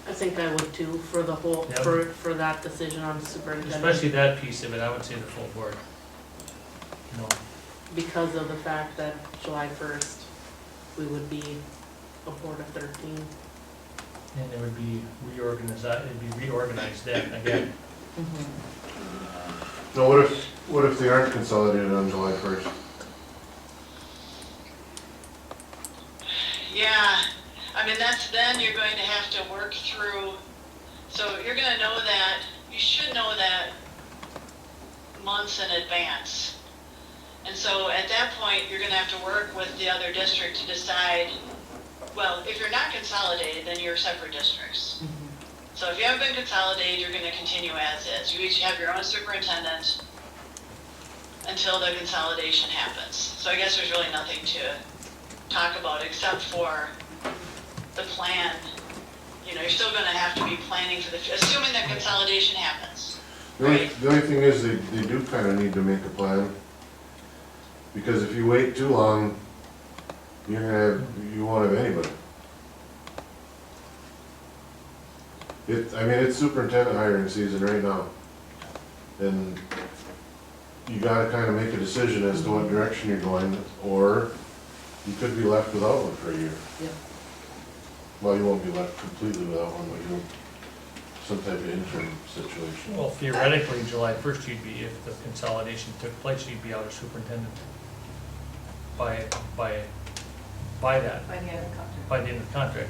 I think I would too, for the whole, Yep. for that decision on superintendent. especially that piece of it, I would say the full board. Because of the fact that July 1st, we would be a board of 13. And it would be reorganized then again. Now, what if they aren't consolidated on July 1st? Yeah, I mean, then you're going to have to work through, so you're gonna know that, you should know that months in advance. And so at that point, you're gonna have to work with the other district to decide, well, if you're not consolidated, then you're separate districts. So if you haven't been consolidated, you're gonna continue as is. You each have your own superintendent until the consolidation happens. So I guess there's really nothing to talk about except for the plan. You know, you're still gonna have to be planning for the, assuming that consolidation happens. The only thing is, they do kind of need to make a plan. Because if you wait too long, you won't have anybody. I mean, it's superintendent hiring season right now. And you gotta kind of make a decision as to what direction you're going, or you could be left without one for a year. Yep. Well, you won't be left completely without one, but you'll, some type of interim situation. Well, theoretically, July 1st, you'd be, if the consolidation took place, you'd be out of superintendent by that, By the end of the contract. by the end of the contract.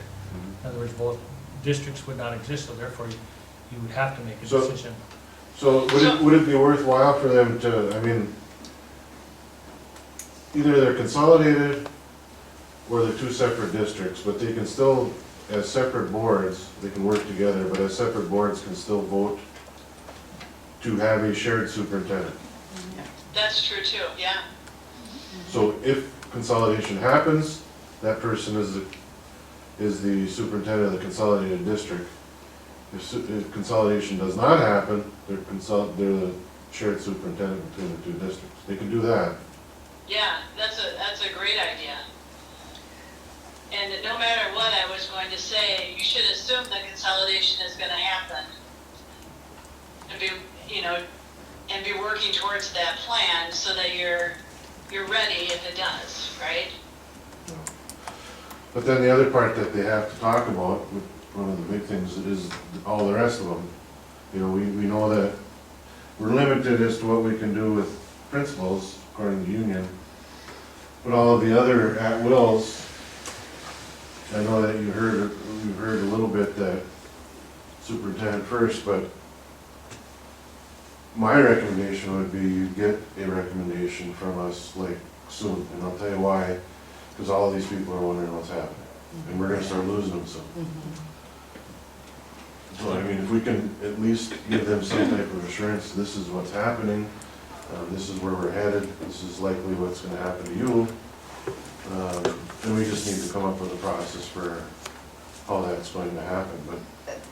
In other words, both districts would not exist, so therefore you would have to make a So- decision. So would it be worthwhile for them to, I mean, either they're consolidated or they're two separate districts, but they can still, as separate boards, they can work together, but as separate boards can still vote to have a shared superintendent. That's true too, yeah. So if consolidation happens, that person is the superintendent of the consolidated district. If consolidation does not happen, they're the shared superintendent between the two districts. They can do that. Yeah, that's a great idea. And no matter what I was going to say, you should assume the consolidation is gonna happen. And be, you know, and be working towards that plan so that you're ready if it does, right? But then the other part that they have to talk about, one of the big things is all the rest of them. You know, we know that we're limited as to what we can do with principals according to union. But all of the other at-wills, I know that you've heard a little bit that superintendent first, but my recommendation would be you get a recommendation from us like soon, and I'll tell you why, because all of these people are wondering what's happening, and we're gonna start losing them soon. So, I mean, if we can at least give them some type of assurance, this is what's happening, this is where we're headed, this is likely what's gonna happen to you, then we just need to come up with a process for how that's going to happen. But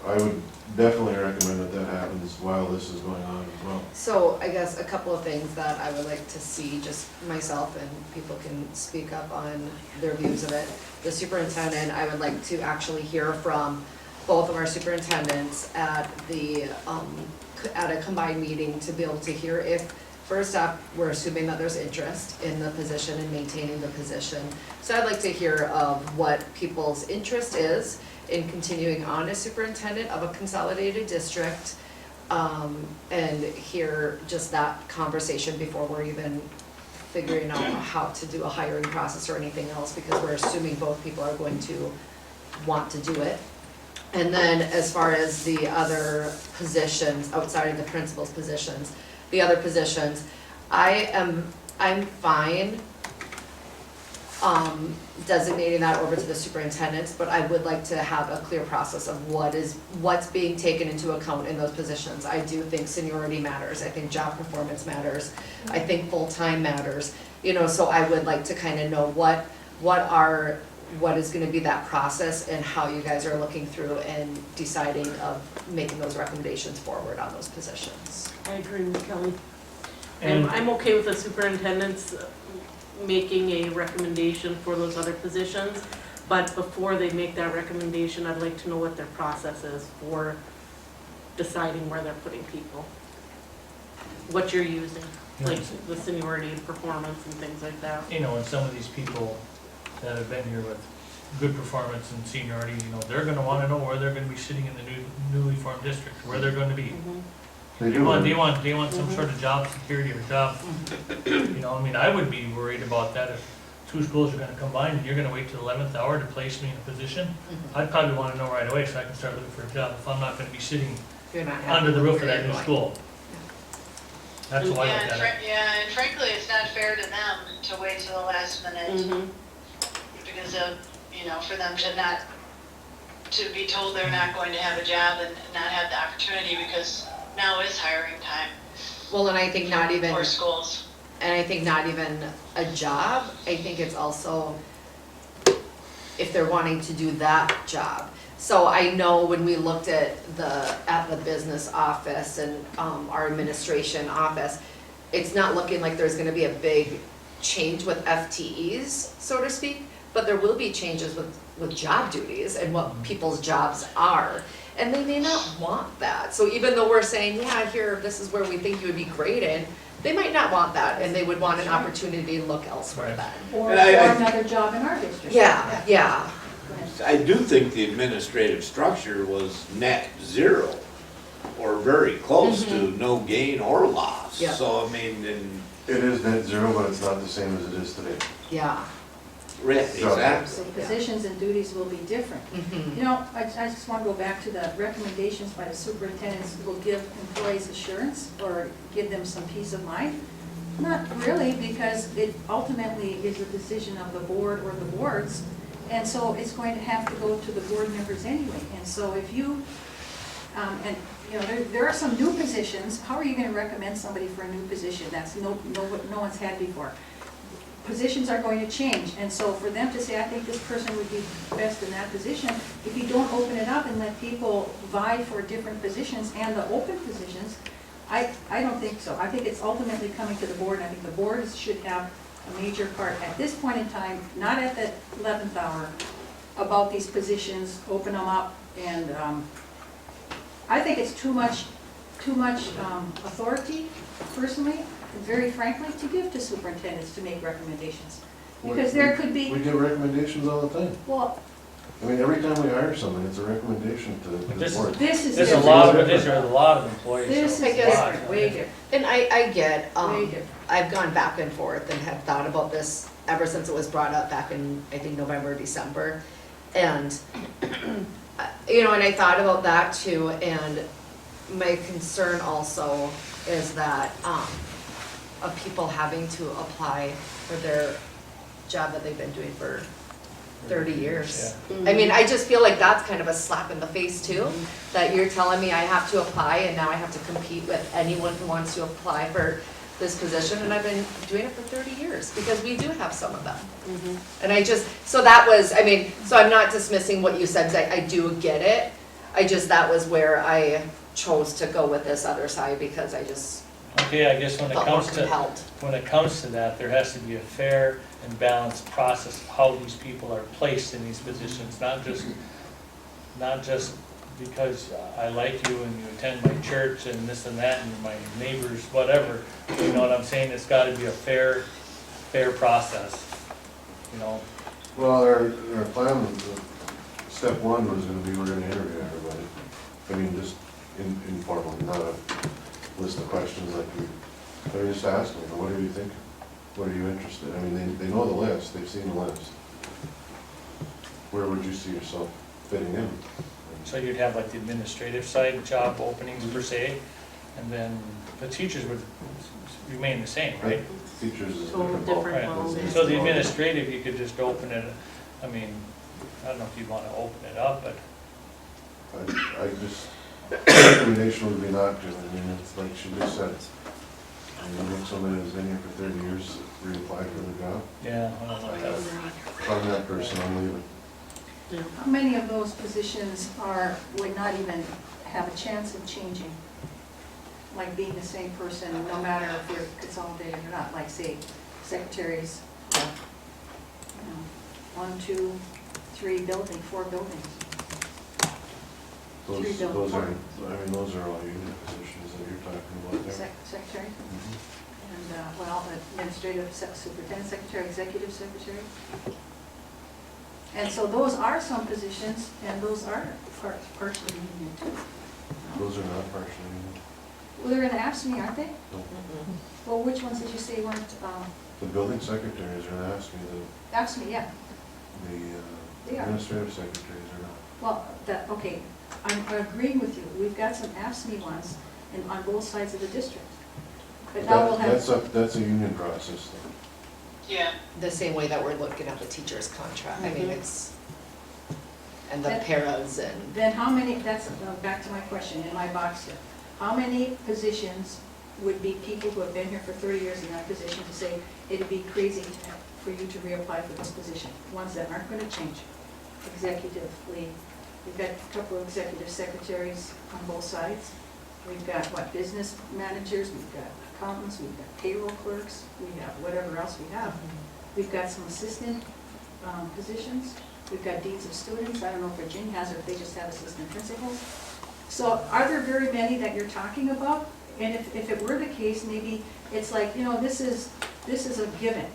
I would definitely recommend that that happens while this is going on as well. So I guess a couple of things that I would like to see, just myself, and people can speak up on their views of it. The superintendent, I would like to actually hear from both of our superintendents at a combined meeting to be able to hear if, first up, we're assuming that there's interest in the position and maintaining the position. So I'd like to hear of what people's interest is in continuing on as superintendent of a consolidated district, and hear just that conversation before we're even figuring out how to do a hiring process or anything else, because we're assuming both people are going to want to do it. And then as far as the other positions, outside of the principal's positions, the other positions, I'm fine designating that over to the superintendents, but I would like to have a clear process of what's being taken into account in those positions. I do think seniority matters, I think job performance matters, I think full-time matters, you know, so I would like to kind of know what is gonna be that process and how you guys are looking through and deciding of making those recommendations forward on those positions. I agree with Kelly. And I'm okay with the superintendents making a recommendation for those other positions, but before they make that recommendation, I'd like to know what their process is for deciding where they're putting people. What you're using, like the seniority and performance and things like that. you know, and some of these people that have been here with good performance and seniority, you know, they're gonna wanna know where they're gonna be sitting in the newly formed district, where they're gonna be. They They do. want some sort of job security or job, you know, I mean, I would be worried about that if two schools are gonna combine, and you're gonna wait till the 11th hour to place me in a position, I'd probably wanna know right away so I can start looking for a job if I'm not gonna be sitting You're not happy under the with roof of where that you're new going. school. That's why I Yeah, look and at it. yeah, and frankly, it's not fair to them to wait till the last minute Mhm. because of, you know, for them to not, to be told they're not going to have a job and not have the opportunity because now is hiring time Well, and I think not even, for schools. and I think not even a job, I think it's also if they're wanting to do that job. So I know when we looked at the business office and, our administration office, it's not looking like there's gonna be a big change with FTEs, so to speak, but there will be changes with job duties and what people's jobs are. And they may not want that. So even though we're saying, yeah, here, this is where we think you would be great in, they might not want that and they would want an opportunity to look elsewhere Right. then. Or And I- another job in our district. Yeah, yeah. Go ahead. I do think the administrative structure was net zero, or very close to no gain or loss. Yeah. So, I mean, and, It is net zero, but it's not the same as it is today. Yeah. exactly. So positions and duties will be different. Mhm. You know, I just want to go back to the recommendations by the superintendents will give employees assurance or give them some peace of mind. Not really, because it ultimately is a decision of the board or the boards, and so it's going to have to go to the board members anyway. And so if you, and, you know, there are some new positions, how are you going to recommend somebody for a new position that's no one's had before? Positions are going to change, and so for them to say, I think this person would be best in that position, if you don't open it up and let people vie for different positions and the open positions, I don't think so. I think it's ultimately coming to the board, and I think the board should have a major part at this point in time, not at the 11th hour, about these positions, open them up, and I think it's too much authority, personally, very frankly, to give to superintendents to make recommendations. Because there could We be, give recommendations all the time. well, I mean, every time we hire someone, it's a recommendation to the This- board. this is There's a different. lot of, there's a lot of employees. This so is it's a lot. different, way different, And I get, way different. I've gone back and forth and have thought about this ever since it was brought up back in, I think, November, December. And, you know, and I thought about that too, and my concern also is that, of people having to apply for their job that they've been doing for 30 years. I mean, I just feel like that's kind of a slap in the face too, that you're telling me I have to apply and now I have to compete with anyone who wants to apply for this position, and I've been doing it for 30 years, because we do have some of them. And I just, so that was, I mean, so I'm not dismissing what you said, 'cause I do get it. That was where I chose to go with this other side, because I just Okay, I guess when it felt more comes to, compelled. when it comes to that, there has to be a fair and balanced process of how these people are placed in these positions, not just because I like you and you attend my church and this and that and my neighbors, whatever. You know what I'm saying? It's gotta be a fair process, you know? Well, our plan, step one was gonna be, we're gonna interview everybody. I mean, just informally, not a list of questions like we, but I just asked them, what are you thinking? What are you interested? I mean, they know the list, they've seen the list. Where would you see yourself fitting in? So you'd have like the administrative side, job openings per se, and then the teachers would remain the same, right? Teachers is Total different. different ballgame. ballgame. So the administrative, you could just open it, I mean, I don't know if you'd wanna open it up, but I just, recommendation would be not to, I mean, it's like she just said. I mean, if somebody who's been here for 30 years, reapply for the job, yeah, I don't know if that would. if I'm that person, I'm leaving. How many of those positions would not even have a chance of changing? Like being the same person, no matter if you're consolidated or not, like say secretaries, you know, 1, 2, 3 building, 4 buildings. Three Those buildings. are, I mean, those are all unit positions that you're talking about there. Secretary, Mhm. and, well, administrative superintendent secretary, executive secretary. And so those are some positions, and those are partially union too. Those are not partially unit. Well, they're gonna ask me, aren't they? No. Well, which ones did you say weren't, The building secretaries are gonna ask me, Ask me, yeah. the They are. administrative secretaries are not. Well, okay, I'm agreeing with you. We've got some AFSCME ones on both sides of the district. But now we'll have, That's a union process though. Yeah, The same way that we're looking at the teacher's contract, I mean, Mhm. it's, and the That- paras and, then how many, that's, back to my question in my box here. How many positions would be people who have been here for 30 years in that position to say, it'd be crazy for you to reapply for this position? Ones that aren't gonna change executively. We've got a couple of executive secretaries on both sides. We've got, business managers, we've got accountants, we've got payroll clerks, we have whatever else we have. We've got some assistant positions. We've got deans of students. I don't know if Virginia has or if they just have assistant principals. So are there very many that you're talking about? And if it were the case, maybe it's like, this is a given.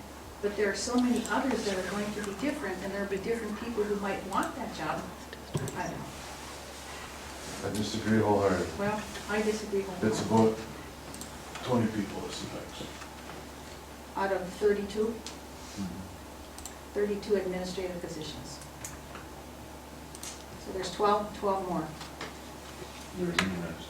But there are so many others that are going to be different, and there'll be different people who might want that job. I don't know. I disagree wholeheartedly. Well, I disagree with It's that. about 20 people this affects. Out of 32, 32 administrative positions. So there's 12 more. They're unionized.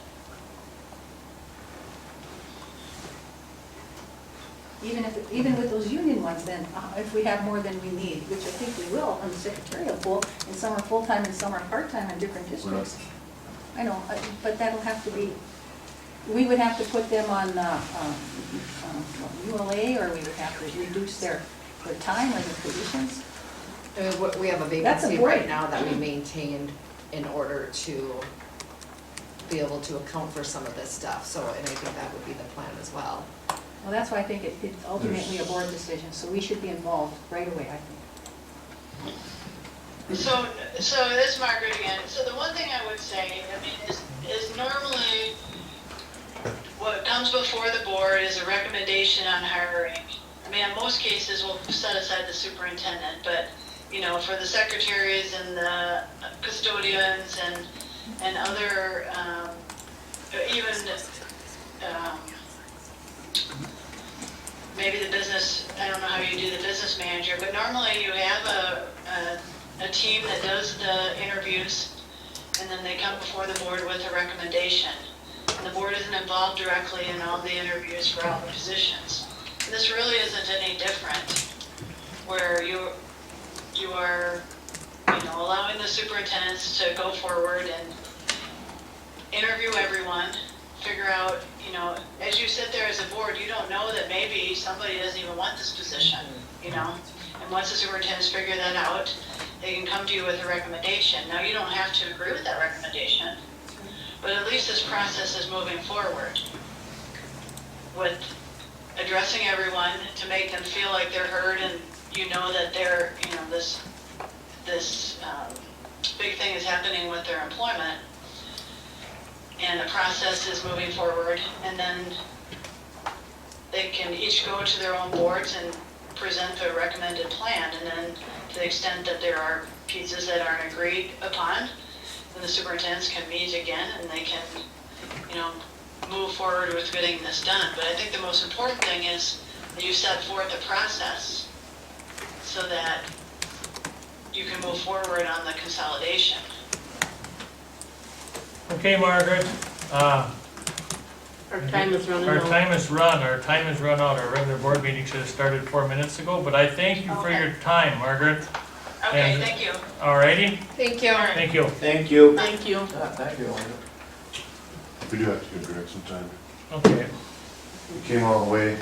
Even with those union ones, then, if we have more than we need, which I think we will on the secretarial pool, and some are full-time and some are part-time in different districts. I know, but that'll have to be, we would have to put them on ULA, or we would have to reduce their time or their positions. I mean, we have a That's a vacancy board. right now that we maintained in order to be able to account for some of this stuff, so, and I think that would be the plan as well. Well, that's why I think it's ultimately a board decision, so we should be involved right away, I think. so this is Margaret again. So the one thing I would say, is normally what comes before the board is a recommendation on hiring. In most cases, we'll set aside the superintendent, but, for the secretaries and the custodians and other, even, maybe the business, I don't know how you do the business manager, but normally you have a team that does the interviews, and then they come before the board with a recommendation. And the board isn't involved directly in all the interviews for all the positions. This really isn't any different, where you are, allowing the superintendents to go forward and interview everyone, figure out, as you sit there as a board, you don't know that maybe somebody doesn't even want this position, And once the superintendents figure that out, they can come to you with a recommendation. Now, you don't have to agree with that recommendation, but at least this process is moving forward with addressing everyone to make them feel like they're heard, and that they're, this big thing is happening with their employment. And the process is moving forward, and then they can each go to their own boards and present their recommended plan, and then to the extent that there are pieces that aren't agreed upon, then the superintendents can meet again and they can, move forward with getting this done. But I think the most important thing is that you set forth a process so that you can move forward on the consolidation. Okay, Margaret, Our time is running our out. time is run out. Our regular board meeting should have started 4 minutes ago, but I thank you for Okay. your time, Margaret. Okay, And- thank you. Alrighty, Thank you. thank you. Thank you. Thank you. Thank you. We do have to give Greg some time. Okay. He came all the way